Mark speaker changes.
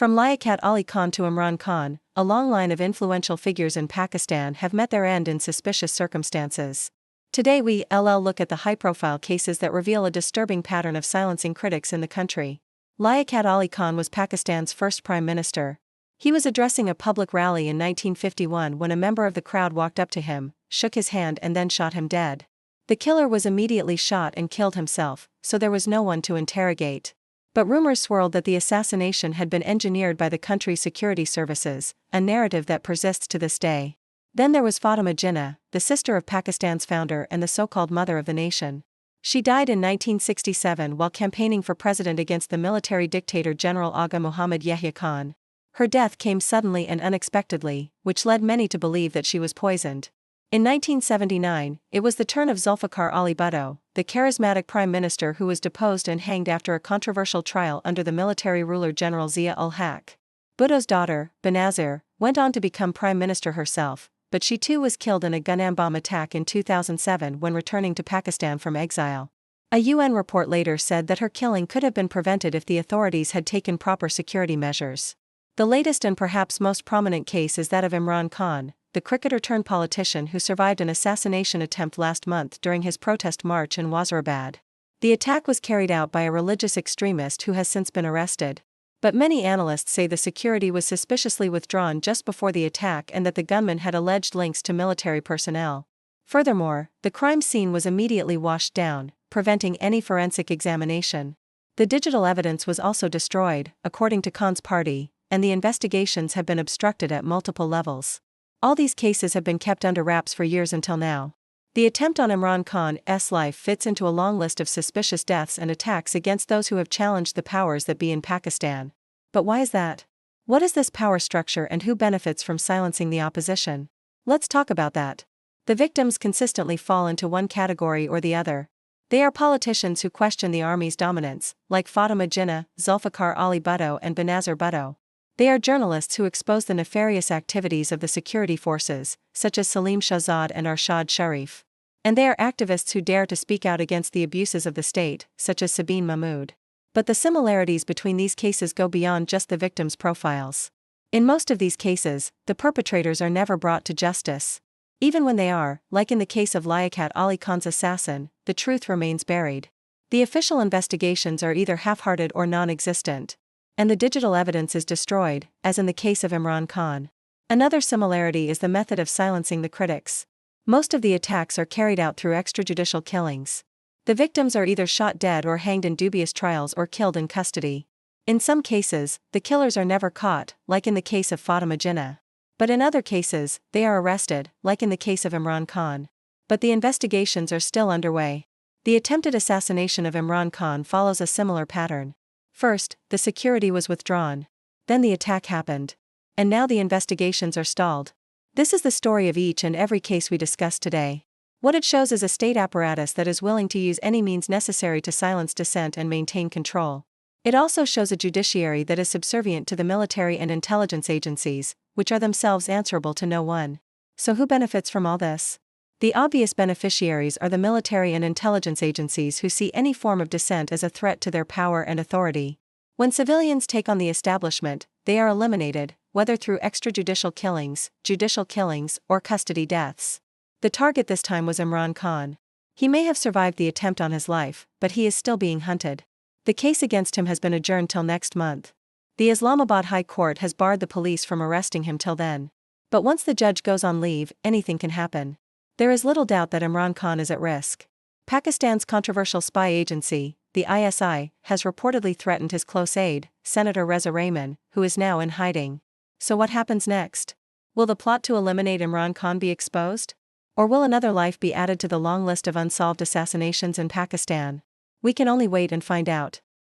Speaker 1: From Liaquat Ali Khan to Imran Khan, a long line of influential figures in Pakistan have met their end in suspicious circumstances. Today we'll look at the high-profile cases that reveal a disturbing pattern of silencing critics in the country. Liaquat Ali Khan was Pakistan's first prime minister. He was addressing a public rally in 1951 when a member of the crowd walked up to him, shook his hand and then shot him dead. The killer was immediately shot and killed himself, so there was no one to interrogate. But rumors swirled that the assassination had been engineered by the country's security services, a narrative that persists to this day. Then there was Fatima Jinnah, the sister of Pakistan's founder and the so-called mother of the nation. She died in 1967 while campaigning for president against the military dictator General Agha Muhammad Yahya Khan. Her death came suddenly and unexpectedly, which led many to believe that she was poisoned. In 1979, it was the turn of Zulfikar Ali Bhutto, the charismatic prime minister who was deposed and hanged after a controversial trial under the military ruler General Zia-ul-Haq. Bhutto's daughter, Benazir, went on to become prime minister herself, but she too was killed in a gun bomb attack in 2007 when returning to Pakistan from exile. A UN report later said that her killing could have been prevented if the authorities had taken proper security measures. The latest and perhaps most prominent case is that of Imran Khan, the cricketer-turned-politician who survived an assassination attempt last month during his protest march in Wazirabad. The attack was carried out by a religious extremist who has since been arrested. But many analysts say the security was suspiciously withdrawn just before the attack and that the gunman had alleged links to military personnel. Furthermore, the crime scene was immediately washed down, preventing any forensic examination. The digital evidence was also destroyed, according to Khan's party, and the investigations have been obstructed at multiple levels. All these cases have been kept under wraps for years until now. The attempt on Imran Khan's life fits into a long list of suspicious deaths and attacks against those who have challenged the powers that be in Pakistan. But why is that? What is this power structure and who benefits from silencing the opposition? Let's talk about that. The victims consistently fall into one category or the other. They are politicians who question the army's dominance, like Fatima Jinnah, Zulfikar Ali Bhutto and Benazir Bhutto. They are journalists who expose the nefarious activities of the security forces, such as Salim Shahzad and Arshad Sharif. And they are activists who dare to speak out against the abuses of the state, such as Sabine Mahmood. But the similarities between these cases go beyond just the victims' profiles. In most of these cases, the perpetrators are never brought to justice. Even when they are, like in the case of Liaquat Ali Khan's assassin, the truth remains buried. The official investigations are either half-hearted or non-existent. And the digital evidence is destroyed, as in the case of Imran Khan. Another similarity is the method of silencing the critics. Most of the attacks are carried out through extrajudicial killings. The victims are either shot dead or hanged in dubious trials or killed in custody. In some cases, the killers are never caught, like in the case of Fatima Jinnah. But in other cases, they are arrested, like in the case of Imran Khan. But the investigations are still underway. The attempted assassination of Imran Khan follows a similar pattern. First, the security was withdrawn. Then the attack happened. And now the investigations are stalled. This is the story of each and every case we discuss today. What it shows is a state apparatus that is willing to use any means necessary to silence dissent and maintain control. It also shows a judiciary that is subservient to the military and intelligence agencies, which are themselves answerable to no one. So who benefits from all this? The obvious beneficiaries are the military and intelligence agencies who see any form of dissent as a threat to their power and authority. When civilians take on the establishment, they are eliminated, whether through extrajudicial killings, judicial killings, or custody deaths. The target this time was Imran Khan. He may have survived the attempt on his life, but he is still being hunted. The case against him has been adjourned till next month. The Islamabad High Court has barred the police from arresting him till then. But once the judge goes on leave, anything can happen. There is little doubt that Imran Khan is at risk. Pakistan's controversial spy agency, the ISI, has reportedly threatened his close aide, Senator Reza Rahman, who is now in hiding. So what happens next? Will the plot to eliminate Imran Khan be exposed? Or will another life be added to the long list of unsolved assassinations in Pakistan? We can only wait and find out.